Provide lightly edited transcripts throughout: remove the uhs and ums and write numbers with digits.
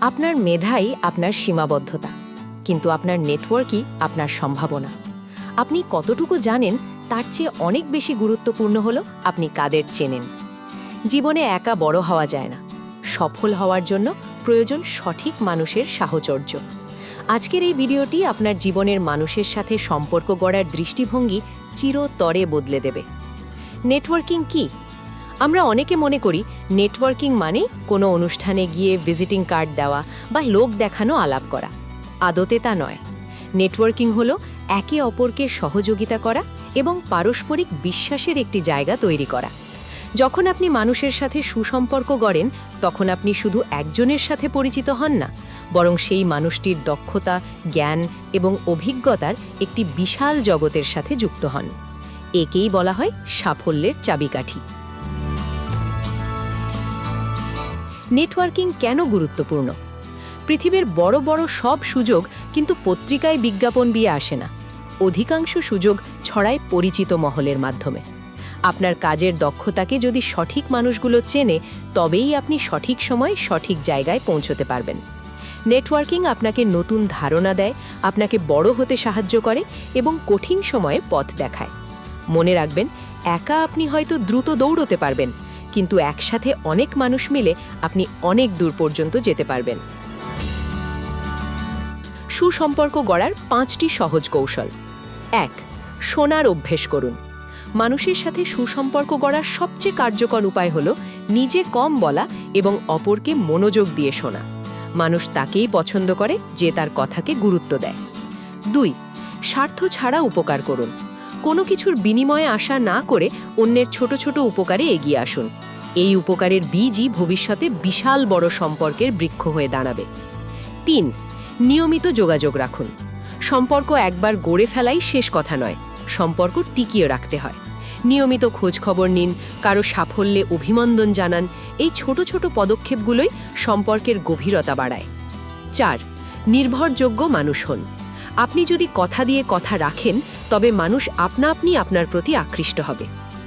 আপনার মেধাই আপনার সীমাবদ্ধতা, কিন্তু আপনার নেটওয়ার্কই আপনার সম্ভাবনা। আপনি কতটুকু জানেন তার চেয়ে অনেক বেশি গুরুত্বপূর্ণ হলো আপনি কাদের চেনেন। জীবনে একা বড় হওয়া যায় না। সফল হওয়ার জন্য প্রয়োজন সঠিক মানুষের সাহচর্য। আজকের এই ভিডিওটি আপনার জীবনের মানুষের সাথে সম্পর্ক গড়ার দৃষ্টিভঙ্গি চিরতরে বদলে দেবে। নেটওয়ার্কিং কি? আমরা অনেকে মনে করি নেটওয়ার্কিং মানে কোনো অনুষ্ঠানে গিয়ে ভিজিটিং কার্ড দেওয়া বা লোক দেখানো আলাপ করা। আদতে তা নয়। নেটওয়ার্কিং হলো একে অপরকে সহযোগিতা করা এবং পারস্পরিক বিশ্বাসের একটি জায়গা তৈরি করা। যখন আপনি মানুষের সাথে সুসম্পর্ক গড়েন, তখন আপনি শুধু একজনের সাথে পরিচিত হন না, বরং সেই মানুষটির দক্ষতা, জ্ঞান এবং অভিজ্ঞতার একটি বিশাল জগতের সাথে যুক্ত হন। একেই বলা হয় সাফল্যের চাবিকাঠি। নেটওয়ার্কিং কেন গুরুত্বপূর্ণ? পৃথিবীর বড় বড় সব সুযোগ কিন্তু পত্রিকায় বিজ্ঞাপন দিয়ে আসে না। অধিকাংশ সুযোগ ছড়ায় পরিচিত মহলের মাধ্যমে। আপনার কাজের দক্ষতাকে যদি সঠিক মানুষগুলো চেনে, তবেই আপনি সঠিক সময় সঠিক জায়গায় পৌঁছতে পারবেন। নেটওয়ার্কিং আপনাকে নতুন ধারণা দেয়, আপনাকে বড় হতে সাহায্য করে এবং কঠিন সময়ে পথ দেখায়। মনে রাখবেন, একা আপনি হয়তো দ্রুত দৌড়তে পারবেন, কিন্তু একসাথে অনেক মানুষ মিলে আপনি অনেক দূর পর্যন্ত যেতে পারবেন। সুসম্পর্ক গড়ার 5টি সহজ কৌশল। 1. শোনার অভ্যেস করুন। মানুষের সাথে সুসম্পর্ক গড়ার সবচেয়ে কার্যকর উপায় হল নিজে কম বলা এবং অপরকে মনোযোগ দিয়ে শোনা। মানুষ তাকেই পছন্দ করে যে তার কথাকে গুরুত্ব দেয়। 2. স্বার্থ ছাড়া উপকার করুন। কোনো কিছুর বিনিময়ে আশা না করে অন্যের ছোট ছোট উপকারে এগিয়ে আসুন। এই উপকারের বীজই ভবিষ্যতে বিশাল বড় সম্পর্কের বৃক্ষ হয়ে দাঁড়াবে। 3. নিয়মিত যোগাযোগ রাখুন। সম্পর্ক একবার গড়ে ফেলাই শেষ কথা নয়, সম্পর্ক টিকিয়ে রাখতে হয়। নিয়মিত খোঁজ খবর নিন, কারো সাফল্যে অভিনন্দন জানান। এই ছোট ছোট পদক্ষেপগুলোই সম্পর্কের গভীরতা বাড়ায়। 4. নির্ভরযোগ্য মানুষ হন। আপনি যদি কথা দিয়ে কথা রাখেন, তবে মানুষ আপনা আপনি আপনার প্রতি আকৃষ্ট হবে।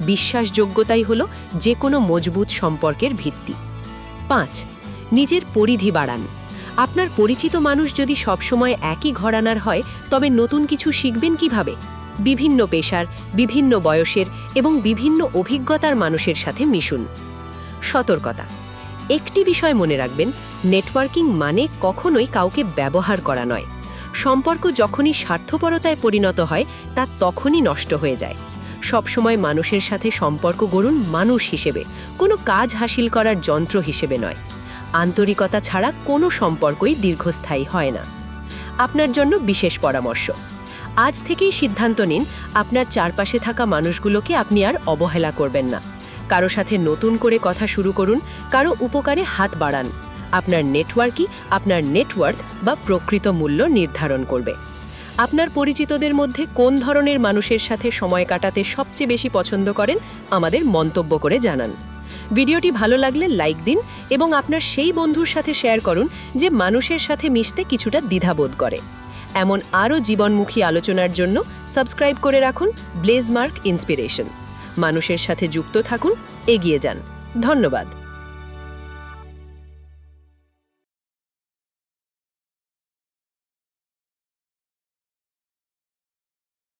বিশ্বাসযোগ্যতাই হলো যে কোনো মজবুত সম্পর্কের ভিত্তি। 5. নিজের পরিধি বাড়ান। আপনার পরিচিত মানুষ যদি সবসময় একই ঘরানার হয়, তবে নতুন কিছু শিখবেন কিভাবে? বিভিন্ন পেশার, বিভিন্ন বয়সের এবং বিভিন্ন অভিজ্ঞতার মানুষের সাথে মিশুন। সতর্কতা: একটি বিষয় মনে রাখবেন, নেটওয়ার্কিং মানে কখনোই কাউকে ব্যবহার করা নয়। সম্পর্ক যখনই স্বার্থপরতায় পরিণত হয়, তা তখনই নষ্ট হয়ে যায়। সবসময় মানুষের সাথে সম্পর্ক গড়ুন মানুষ হিসেবে, কোনো কাজ হাসিল করার যন্ত্র হিসেবে নয়। আন্তরিকতা ছাড়া কোনো সম্পর্কই দীর্ঘস্থায়ী হয় না। আপনার জন্য বিশেষ পরামর্শ: আজ থেকেই সিদ্ধান্ত নিন, আপনার চারপাশে থাকা মানুষগুলোকে আপনি আর অবহেলা করবেন না। কারো সাথে নতুন করে কথা শুরু করুন, কারো উপকারে হাত বাড়ান। আপনার নেটওয়ার্কই আপনার নেটওয়ার্থ বা প্রকৃত মূল্য নির্ধারণ করবে। আপনার পরিচিতদের মধ্যে কোন ধরনের মানুষের সাথে সময় কাটাতে সবচেয়ে বেশি পছন্দ করেন, আমাদের মন্তব্য করে জানান। ভিডিওটি ভালো লাগলে লাইক দিন এবং আপনার সেই বন্ধুর সাথে শেয়ার করুন যে মানুষের সাথে মিশতে কিছুটা দ্বিধাবোধ করে। এমন আরও জীবনমুখী আলোচনার জন্য সাবস্ক্রাইব করে রাখুন ব্লেজমার্ক ইন্সপিরেশন। মানুষের সাথে যুক্ত থাকুন, এগিয়ে যান। ধন্যবাদ।